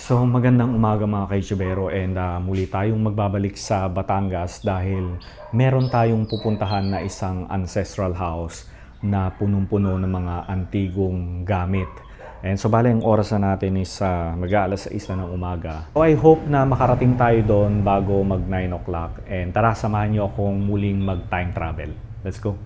So magandang umaga mga kaitsubero and muli tayong magbabalik sa Batangas dahil meron tayong pupuntahan na isang ancestral house na punong-puno ng mga antigong gamit. And so bale ang oras na natin is mag-aalas 6 na ng umaga. So I hope na makarating tayo doon bago mag 9 o'clock and tara samahan niyo akong muling mag time travel. Let's go!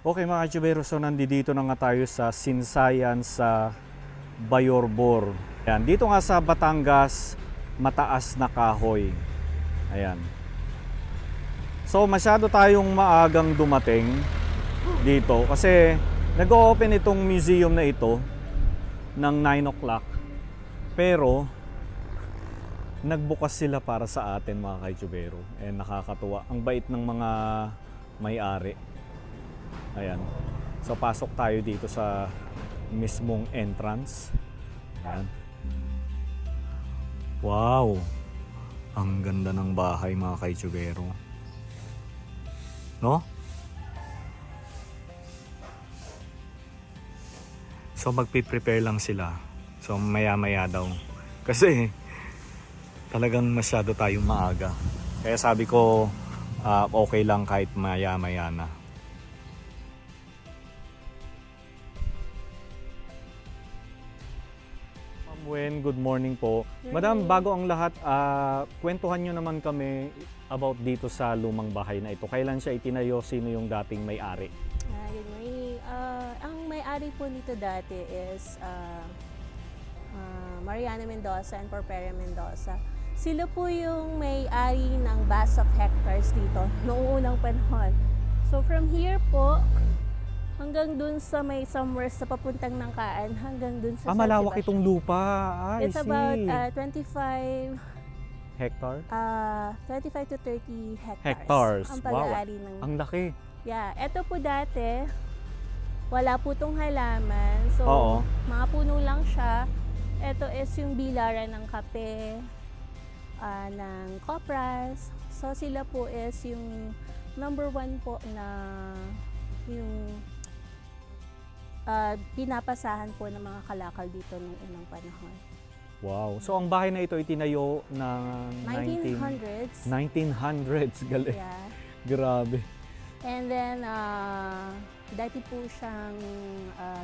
Okay mga kaitsubero, so nandito na nga tayo sa Sinsayan sa Bayorbor. Ayan, dito nga sa Batangas, mataas na kahoy. Ayan. So masyado tayong maagang dumating dito kasi nag-o-open itong museum na ito ng 9 o'clock. Pero nagbukas sila para sa atin mga kaitsubero. And nakakatuwa. Ang bait ng mga may-ari. Ayan. So pasok tayo dito sa mismong entrance. Ayan. Wow! Ang ganda ng bahay mga kaitsubero. No? So magpiprepare lang sila. So maya-maya daw. Kasi talagang masyado tayong maaga. Kaya sabi ko okay lang kahit maya-maya na. Wen, good morning po. Madam, bago ang lahat, kwentuhan nyo naman kami about dito sa lumang bahay na ito. Kailan siya itinayo? Sino yung dating may-ari? Good morning. Ang may-ari po nito dati is Mariana Mendoza and Porperia Mendoza. Sila po yung may-ari ng vast of hectares dito noong unang panahon. So from here po, hanggang dun sa may somewhere sa papuntang Nangkaan, hanggang dun sa Malawak itong lupa. It's about 25 hectare? 25 to 30 hectares. Hectares. Ang Wow. pag-aari ng... Ang laki. Yeah, eto po dati, wala po tong halaman. So, Oo. mga puno lang siya. Ito is yung bilaran ng kape, ng kopras. So, sila po is yung number one po na yung pinapasahan po ng mga kalakal dito nung unang panahon. Wow. So ang bahay na ito itinayo ng 1900s. 1900s. Galing. Yeah. Grabe. And then, dati po siyang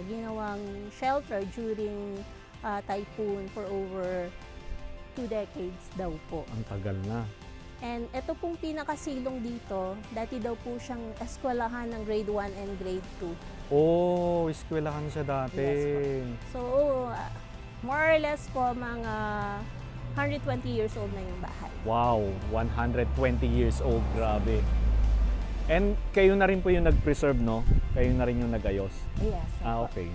ginawang shelter during typhoon for over 2 decades daw po. Ang tagal na. And ito pong pinakasilong dito, dati daw po siyang eskwelahan ng grade 1 and grade 2. Oh, eskwelahan siya dati. Yes po. So, more or less po, mga 120 years old na yung bahay. Wow, 120 years old. Grabe. And kayo na rin po yung nag-preserve, no? Kayo na rin yung nag-ayos. Yes. Okay.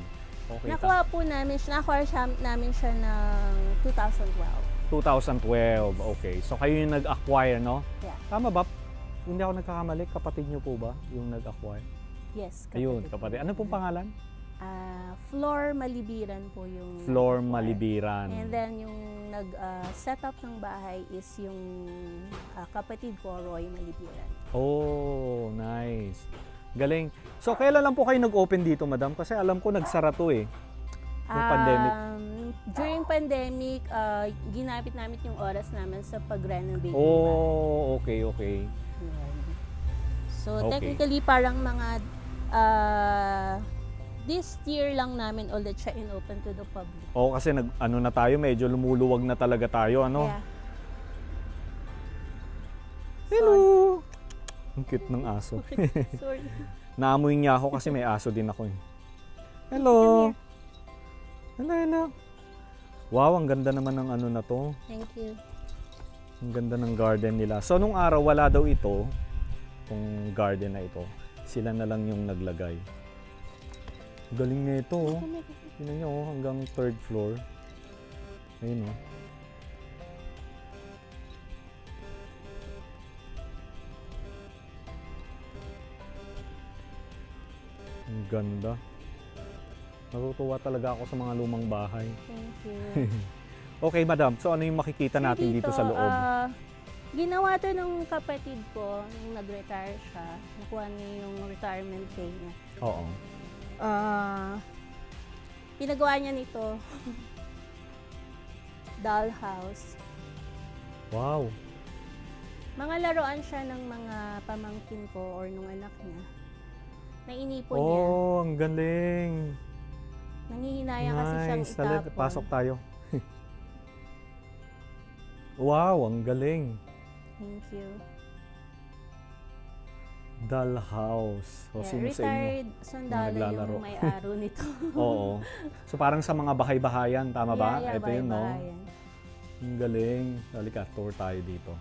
Okay. Nakuha po namin, namin siya ng 2012. 2012. Okay. So kayo yung nag-acquire, no? Yeah. Tama ba? Hindi ako nagkakamali. Kapatid niyo po ba yung nag-acquire? Yes. Ayun, kapatid. Ano pong pangalan? Flor Malibiran po yung Flor nag-acquire. Malibiran. And then yung nag-set up ng bahay is yung kapatid ko, Roy Malibiran. Oh, nice. Galing. So kailan lang po kayo nag-open dito, madam? Kasi alam ko nagsara to eh. Yung pandemic. During pandemic, ginamit namin yung oras namin sa pag-renovate. Oh, okay, okay. So, Okay. technically, parang mga this year lang namin ulit siya in-open to the public. Oo, kasi ano na tayo, medyo lumuluwag na talaga tayo, ano? Yeah. Hello! Ang cute ng aso. Sorry. Naamoy niya ako kasi may aso din ako eh. Hello! Hello, hello. Wow, ang ganda naman ng ano na to. Thank you. Ang ganda ng garden nila. So, nung araw, wala daw ito. Itong garden na ito. Sila na lang yung naglagay. Galing na ito, oh. Tingnan nyo, oh, hanggang 3rd floor. Ayun, oh. Ang ganda. Natutuwa talaga ako sa mga lumang bahay. Thank you. Okay, madam. So, ano yung makikita natin dito sa loob? Ginawa to nung kapatid ko, nung nag-retire siya. Nakuha niya yung retirement pay niya. Oo. Pinagawa niya nito. Dollhouse. Wow. Mga laruan siya ng mga pamangkin ko or nung anak niya. Nainipon niya. Oh, ang galing. Nangihinayang kasi siyang Nice. Tala, itapon. pasok tayo. Wow, ang galing. Thank you. Dollhouse. O, Yeah, sino sa inyo? retired sundalo naglalaro? yung may-aro nito. Oo. So, parang sa mga bahay-bahayan, tama ba? Yeah, Ito yun, no? bahay-bahayan. Ang galing. Halika, tour tayo dito.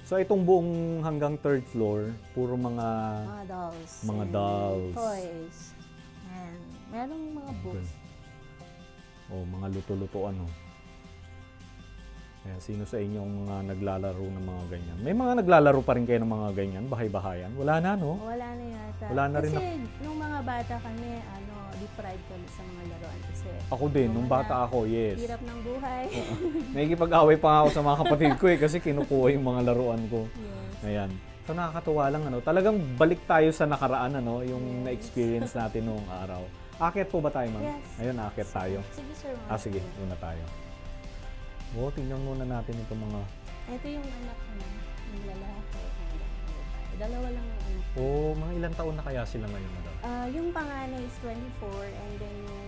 So, itong buong hanggang 3rd floor, puro mga... Mga dolls. Mga and dolls. Toys. And merong mga books. Oh, mga luto-lutoan, oh. Kaya sino sa inyo ang mga naglalaro ng mga ganyan? May mga naglalaro pa rin kayo ng mga ganyan, bahay-bahayan? Wala na, no? Wala na yata. Wala na rin Kasi nung mga bata kami, deprived kami sa mga laruan. Kasi Ako din, nung bata ako, yes. hirap ng buhay. Nakikipag-away pa nga ako sa mga kapatid ko kasi kinukuha yung mga laruan ko. Yes. Ayan. So nakakatuwa lang, talagang balik tayo sa nakaraan, yung Yes. na-experience natin noong araw. Akyat po ba tayo, ma'am? Yes. Ayun, akyat tayo. Sige, sir. Sige, muna tayo. Tingnan muna natin itong mga... Ito yung anak ko na, yung lalaki. and yung babae. Dalawa lang yung anak ko. mga ilang taon na kaya sila ngayon, madam? Yung panganay is 24 and then yung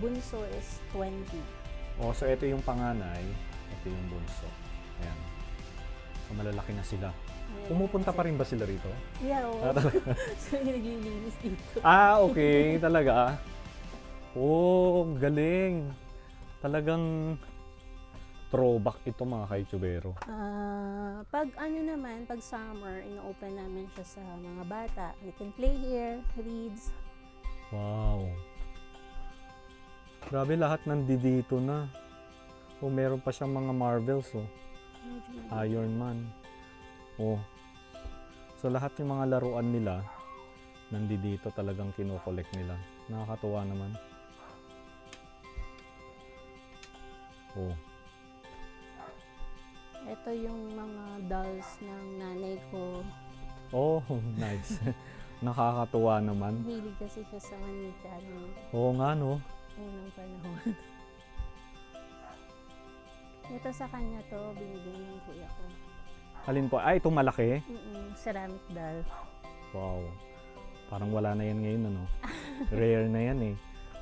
bunso is 20. So ito yung panganay, ito yung bunso. Ayan. So malalaki na sila. Pumupunta pa rin ba sila rito? Yeah, oo. So, yung naglilinis dito. Okay. Talaga. Galing. Talagang throwback ito, mga kaitsubero. Pag summer, ino-open namin siya sa mga bata. They can play here, reads. Wow. Grabe, lahat nandito na. Meron pa siyang mga Marvels, Iron Man. So lahat yung mga laruan nila, nandito talagang kino-collect nila. Nakakatuwa naman. Ito yung mga dolls ng nanay ko. Nice. Nakakatuwa naman. Hilig kasi siya sa manika nung Oo nga, no? unang panahon. Ito sa kanya to, binigay ng kuya ko. Alin po? Itong malaki? Ceramic doll. Wow. Parang wala na yan ngayon, ano? Rare na yan, eh.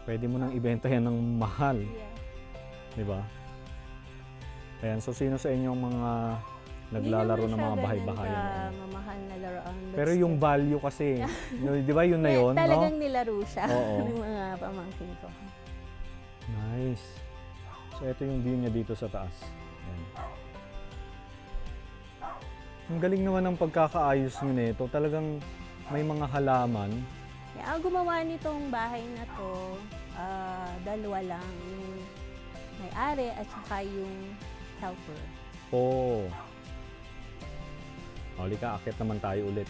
Pwede mo nang ibenta yan ng mahal. Yeah. Di ba? Ayan, so sino sa inyong mga naglalaro ng mga bahay-bahayan? Hindi naman siya mamahal na laruan. Pero yung value kasi, di ba yun na yun, no? Talagang nilaro siya Oo. ng mga pamangkin ko. Nice. So ito yung view niya dito sa taas. Ayan. Ang galing naman ng pagkakaayos nyo nito. Talagang may mga halaman. Ang gumawa nitong bahay na to, dalawa lang. Yung may-ari at saka yung helper. Halika, akit naman tayo ulit.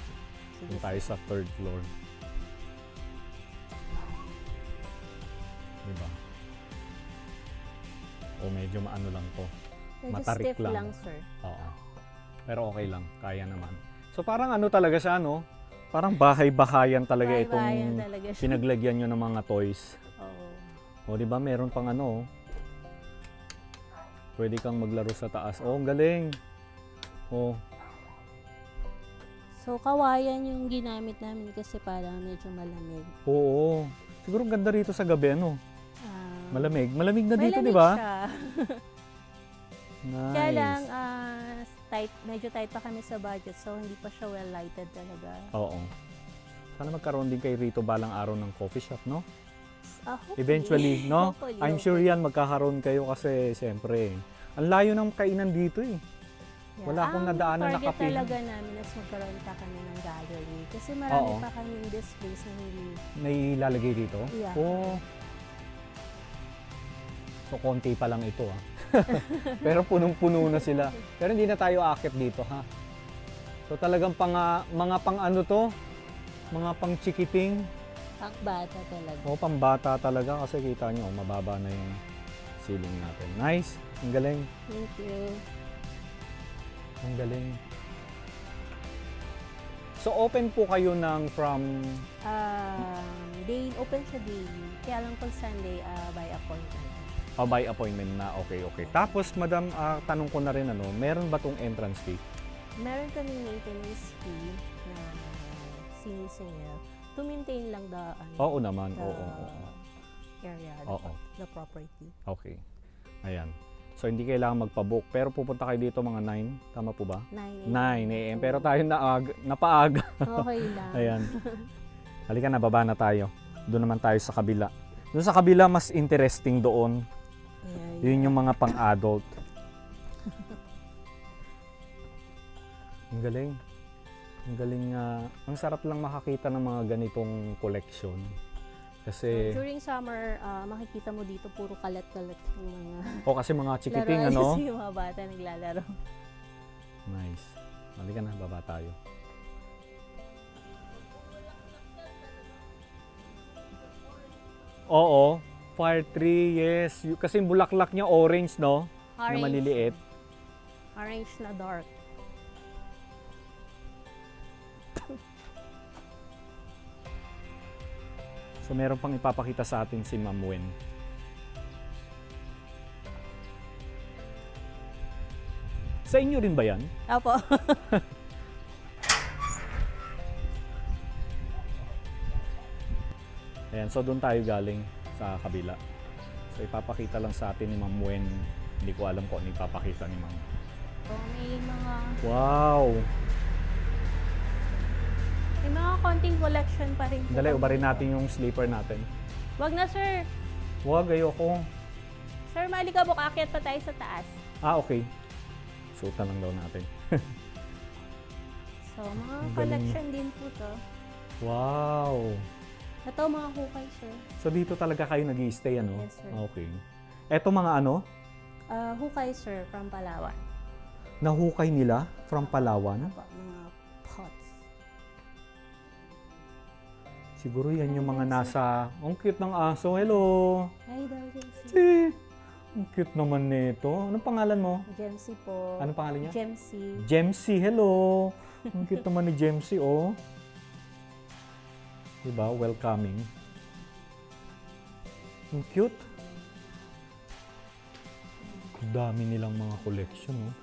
Sige, Doon tayo sa 3rd floor. Diba? Medyo maano lang to. medyo matarik stiff lang. lang, sir. Oo. Pero okay lang, kaya naman. So parang talaga siya, no? Parang bahay-bahayan talaga Bahay-bahayan itong talaga siya. pinaglagyan nyo ng mga toys. Oo. Di ba meron pang pwede kang maglaro sa taas. Ang galing. So, kawayan yung ginamit namin kasi parang medyo malamig. Oo. Siguro ganda rito sa gabi, Malamig. Malamig na dito, malamig di ba? siya. Nice. Kaya lang, medyo tight pa kami sa budget, so hindi pa siya well lighted talaga. Oo. Sana magkaroon din kayo rito balang araw ng coffee shop, no? Hopefully. Eventually, no? Hopefully, I'm sure yan magkakaroon kayo kasi siyempre Ang layo ng kainan dito eh. Yeah. Wala akong nadaanan na Ang target kapihan. talaga namin is magkaroon pa kami ng gallery. Kasi marami Oo. pa kaming displays na hindi. Nailalagay dito? Yeah. Oh. So, konti pa lang ito ah. Pero punong-puno na sila. Pero hindi na tayo akit dito ha. So, talagang mga pang ano to? Mga pang chikiting. Ang bata talaga. O, pambata talaga kasi kita nyo, mababa na yung ceiling natin. Nice. Ang galing. Thank you. Ang galing. So, open po kayo ng from... Open siya daily. Kaya lang pag Sunday, by appointment. by appointment na. Okay. Tapos, madam, tanong ko na rin, meron ba tong entrance fee? Meron kaming maintenance fee na sinisingil to maintain lang Oo naman. the Oo. area, Oo. the property. Okay. Ayan. So, hindi kailangan magpabook. Pero pupunta kayo dito mga 9. Tama po ba? 9 9 a.m. Pero tayo napaaga. Okay lang. Ayan. Halika na, baba na tayo. Doon naman tayo sa kabila. Doon sa kabila, mas interesting doon. Yeah, Yun yung mga pang-adult. Ang galing. Ang galing nga. Ang sarap lang makakita ng mga ganitong collection. Kasi, During summer, makikita mo dito puro kalat-kalat yung mga kasi mga chikiting, laruan. Yung mga bata naglalaro. Nice. Halika na, baba tayo. Oo, fire tree, yes. Kasi yung bulaklak niya orange, no? Na maliliit. Orange na dark. So meron pang ipapakita sa atin si Ma'am Wen. Sa inyo rin ba yan? Opo. Ayan, so doon tayo galing sa kabila. So ipapakita lang sa atin ni Ma'am Wen. Hindi ko alam kung ano ipapakita ni Ma'am. May mga Wow! konting collection pa rin. Dali, ubarin natin yung sleeper natin. Wag na, sir. Wag, ayoko. Sir, malikabok, akyat pa tayo sa taas. Okay. Suotan lang daw natin. So, mga Ang galing. collection din po to. Wow! Ito, mga hukay, sir. So dito talaga kayo nag-i-stay, ano? Yes, sir. Okay. Eto mga ano? Hukay, sir, from Palawan. Nahukay nila from Palawan? Apa, mga pots. Siguro yan yung mga nasa... Ang cute ng aso. Hello! Hi daw, Gemsi. Eh, ang cute naman nito. Anong pangalan mo? Gemsi po. Anong pangalan niya? Gemsi. Gemsi. Hello! Ang cute naman ni Gemsi, oh. Diba? Welcoming. Ang cute. Ang dami nilang mga collection, oh.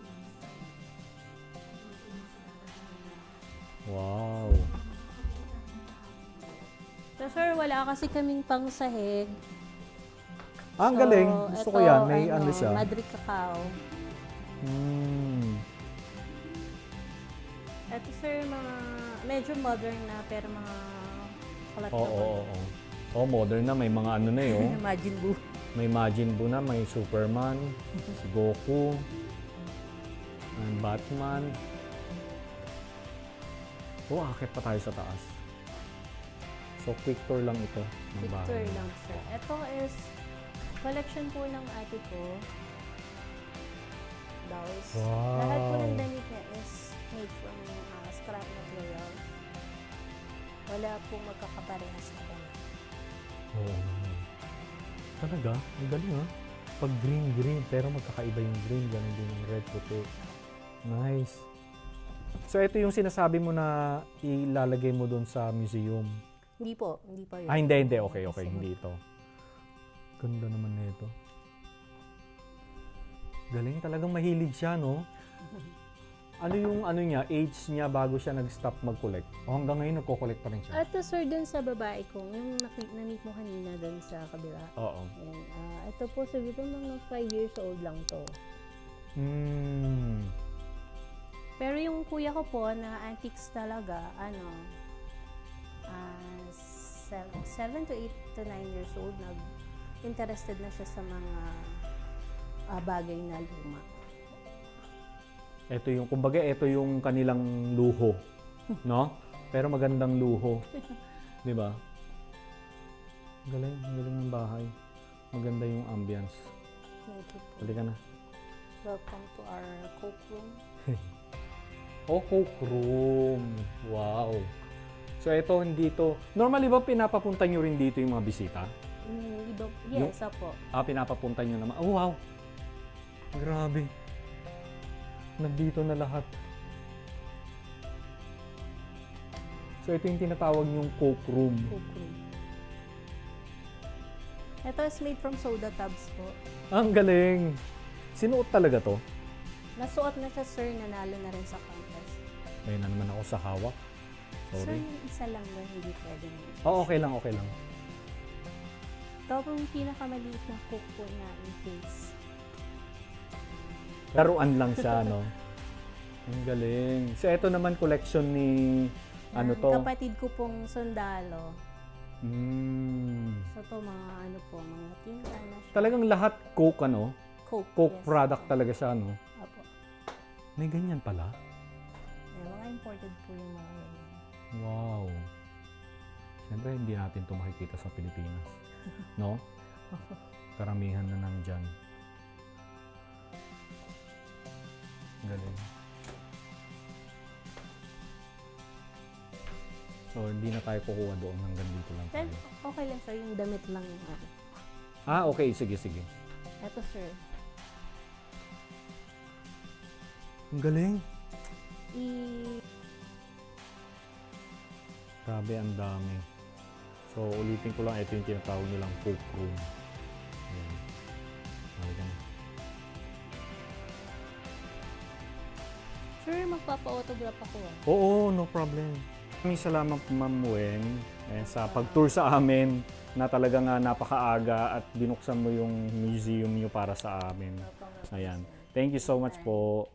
Wow. So, sir, wala kasi kaming pangsahig. Ang galing. Gusto ko yan. May ano siya. Madrid cacao. Ito, sir, mga medyo modern na, pero mga collectible. Oo, modern na. May mga ano na eh, oh. Imagine Boo. May Majin Buu na, may Superman, si Goku, and Batman. Akit pa tayo sa taas. So, quick tour lang ito ng bahay. Picture lang, sir. Ito is collection po ng ate ko. Dolls. Wow. Lahat po ng damit niya is made from scrap material. Wala pong magkakaparehas na damit. Oo. Talaga? Ang galing ha? Pag green, pero magkakaiba yung green. Ganun din yung red, puti. Nice. So, ito yung sinasabi mo na ilalagay mo doon sa museum. Hindi po. Hindi pa yun. Hindi. Okay. Hindi ito. Ganda naman nito. Galing. Talagang mahilig siya, no? Ano yung niya, age niya bago siya nag-stop mag-collect? O hanggang ngayon nagko-collect pa rin siya? At sir, dun sa babae ko, yung na-meet mo kanina dun sa kabila. Oo. Ayan, ito po, siguro mga 5 years old lang to. Pero yung kuya ko po, na antiques talaga, 7 to 8 to 9 years old, interested na siya sa mga bagay na luma. Ito yung, kumbaga, ito yung kanilang luho. No? Pero magandang luho. Di ba? Galing ng bahay. Maganda yung ambience. Thank you po. Halika na. Welcome to our coke room. Oh, coke room. Wow. So, ito, hindi to. Normally ba pinapapunta nyo rin dito yung mga bisita? Yes, apo. Pinapapunta nyo naman. Oh, wow. Grabe. Nandito na lahat. So, ito yung tinatawag yung coke room. Coke room. Ito is made from soda tubs po. Ang galing. Sinuot talaga to? Nasuot na siya, sir. Nanalo na rin sa contest. Ayun na naman ako sa hawak. Sir, Sorry. yung isa lang ba hindi pwede mo? Oh, okay lang, okay lang. Ito po yung pinakamaliit na coke po na in case. Laruan lang siya, no? Ang galing. So, ito naman collection ni, ano Ng to? kapatid ko pong sundalo. So, to mga ano po, mga tinta na siya. Talagang lahat Coke, ano? Coke. Coke yes, product po. talaga siya, no? Apo. May ganyan pala? Mga imported po yung mga ganyan. Wow. Siyempre, hindi natin ito makikita sa Pilipinas. No? Karamihan na nandyan. Galing. So, hindi na tayo kukuha doon. Hanggang dito lang Then, tayo. okay lang sir, yung damit lang yung ano. Okay. Sige. Ito sir, Ang galing. i- Grabe, ang dami. So, ulitin ko lang, ito yung tinatawag nilang coke room. Ayan. Halika na. Sir, magpapa-autograph ako ah. Oo, no problem. Maraming salamat, Ma'am Wen, sa pag-tour sa amin na talagang napakaaga at binuksan mo yung museum niyo para sa amin. Ayan. Thank you so much po.